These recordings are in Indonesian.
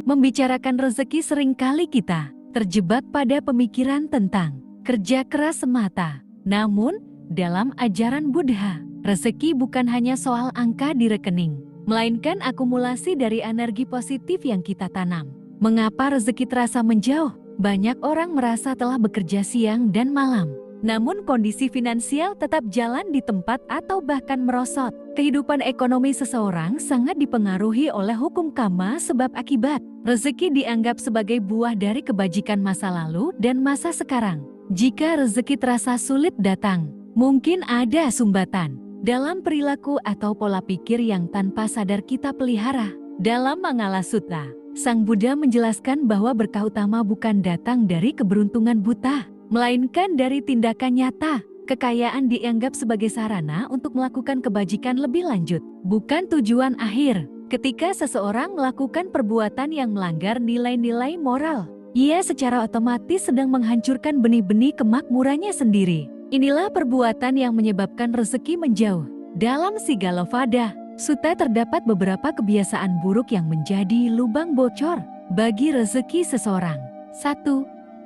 Membicarakan rezeki seringkali kita terjebak pada pemikiran tentang kerja keras semata. Namun, dalam ajaran Buddha, rezeki bukan hanya soal angka di rekening, melainkan akumulasi dari energi positif yang kita tanam. Mengapa rezeki terasa menjauh? Banyak orang merasa telah bekerja siang dan malam, namun kondisi finansial tetap jalan di tempat atau bahkan merosot. Kehidupan ekonomi seseorang sangat dipengaruhi oleh hukum karma sebab akibat. Rezeki dianggap sebagai buah dari kebajikan masa lalu dan masa sekarang. Jika rezeki terasa sulit datang, mungkin ada sumbatan dalam perilaku atau pola pikir yang tanpa sadar kita pelihara. Dalam Mangala Sutta, Sang Buddha menjelaskan bahwa berkah utama bukan datang dari keberuntungan buta, melainkan dari tindakan nyata. Kekayaan dianggap sebagai sarana untuk melakukan kebajikan lebih lanjut, bukan tujuan akhir. Ketika seseorang melakukan perbuatan yang melanggar nilai-nilai moral, ia secara otomatis sedang menghancurkan benih-benih kemakmurannya sendiri. Inilah perbuatan yang menyebabkan rezeki menjauh. Dalam Sigalopada Sutta terdapat beberapa kebiasaan buruk yang menjadi lubang bocor bagi rezeki seseorang. 1.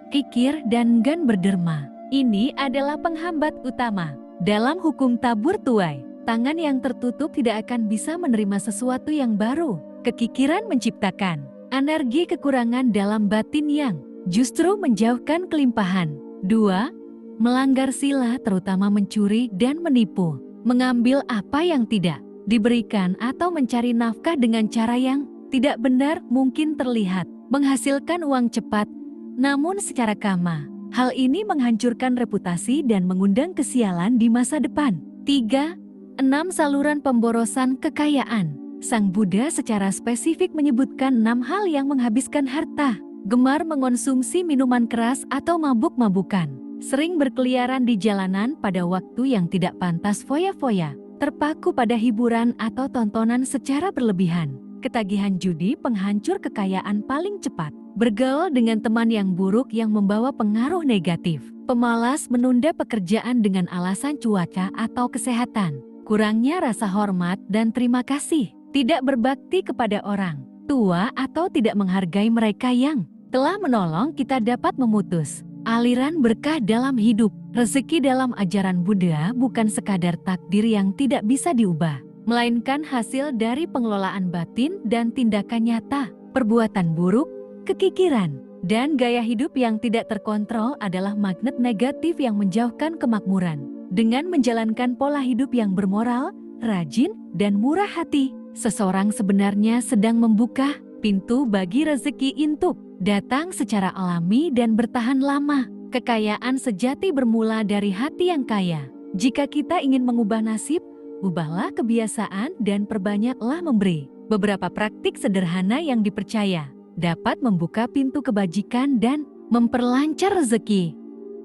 Kikir dan enggan berderma. Ini adalah penghambat utama. Dalam hukum tabur tuai, tangan yang tertutup tidak akan bisa menerima sesuatu yang baru. Kekikiran menciptakan energi kekurangan dalam batin yang justru menjauhkan kelimpahan. 2. Melanggar sila, terutama mencuri dan menipu, mengambil apa yang tidak diberikan atau mencari nafkah dengan cara yang tidak benar, mungkin terlihat menghasilkan uang cepat, namun secara karma, hal ini menghancurkan reputasi dan mengundang kesialan di masa depan. 3. 6 saluran pemborosan kekayaan. Sang Buddha secara spesifik menyebutkan 6 hal yang menghabiskan harta. Gemar mengonsumsi minuman keras atau mabuk-mabukan, sering berkeliaran di jalanan pada waktu yang tidak pantas, foya-foya, terpaku pada hiburan atau tontonan secara berlebihan, ketagihan judi penghancur kekayaan paling cepat, bergaul dengan teman yang buruk yang membawa pengaruh negatif, pemalas menunda pekerjaan dengan alasan cuaca atau kesehatan, kurangnya rasa hormat dan terima kasih, tidak berbakti kepada orang tua atau tidak menghargai mereka yang telah menolong kita, dapat memutus aliran berkah dalam hidup. Rezeki dalam ajaran Buddha bukan sekadar takdir yang tidak bisa diubah, melainkan hasil dari pengelolaan batin dan tindakan nyata. Perbuatan buruk, kekikiran, dan gaya hidup yang tidak terkontrol adalah magnet negatif yang menjauhkan kemakmuran. Dengan menjalankan pola hidup yang bermoral, rajin, dan murah hati, seseorang sebenarnya sedang membuka pintu bagi rezeki untuk datang secara alami dan bertahan lama. Kekayaan sejati bermula dari hati yang kaya. Jika kita ingin mengubah nasib, ubahlah kebiasaan dan perbanyaklah memberi. Beberapa praktik sederhana yang dipercaya dapat membuka pintu kebajikan dan memperlancar rezeki.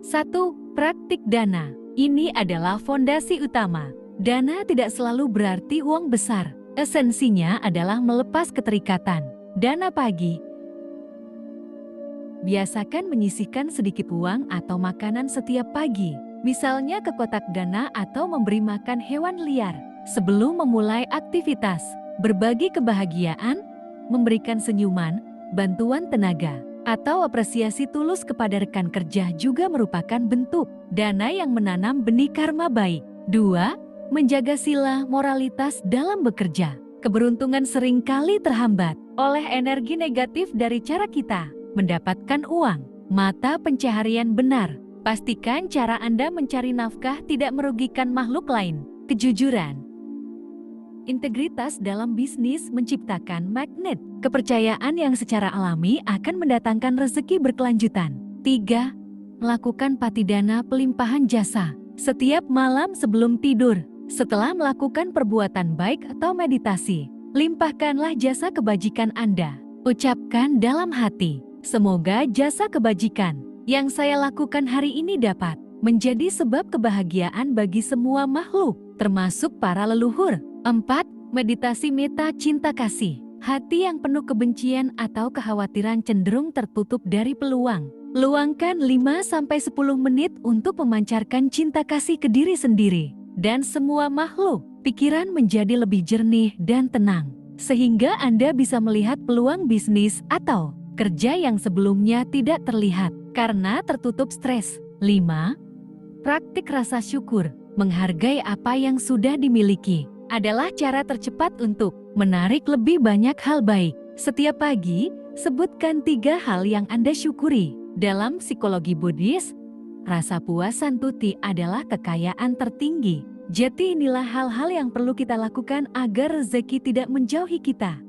1. Praktik dana. Ini adalah fondasi utama. Dana tidak selalu berarti uang besar. Esensinya adalah melepas keterikatan. Dana pagi. Biasakan menyisihkan sedikit uang atau makanan setiap pagi, misalnya ke kotak dana atau memberi makan hewan liar. Sebelum memulai aktivitas, berbagi kebahagiaan, memberikan senyuman, bantuan tenaga, atau apresiasi tulus kepada rekan kerja juga merupakan bentuk dana yang menanam benih karma baik. 2. Menjaga sila moralitas dalam bekerja. Keberuntungan seringkali terhambat oleh energi negatif dari cara kita mendapatkan uang. Mata pencaharian benar. Pastikan cara Anda mencari nafkah tidak merugikan makhluk lain. Kejujuran. Integritas dalam bisnis menciptakan magnet kepercayaan yang secara alami akan mendatangkan rezeki berkelanjutan. 3. Melakukan patidana pelimpahan jasa. Setiap malam sebelum tidur, setelah melakukan perbuatan baik atau meditasi, limpahkanlah jasa kebajikan Anda. Ucapkan dalam hati, semoga jasa kebajikan yang saya lakukan hari ini dapat menjadi sebab kebahagiaan bagi semua makhluk, termasuk para leluhur. 4. Meditasi meta cinta kasih. Hati yang penuh kebencian atau kekhawatiran cenderung tertutup dari peluang. Luangkan 5-10 menit untuk memancarkan cinta kasih ke diri sendiri dan semua makhluk. Pikiran menjadi lebih jernih dan tenang. sehingga Anda bisa melihat peluang bisnis atau kerja yang sebelumnya tidak terlihat karena tertutup stres. 5. Praktik rasa syukur. Menghargai apa yang sudah dimiliki adalah cara tercepat untuk menarik lebih banyak hal baik. Setiap pagi, sebutkan 3 hal yang Anda syukuri. Dalam psikologi Buddhis, rasa puas santuti adalah kekayaan tertinggi. Jadi inilah hal-hal yang perlu kita lakukan agar rezeki tidak menjauhi kita.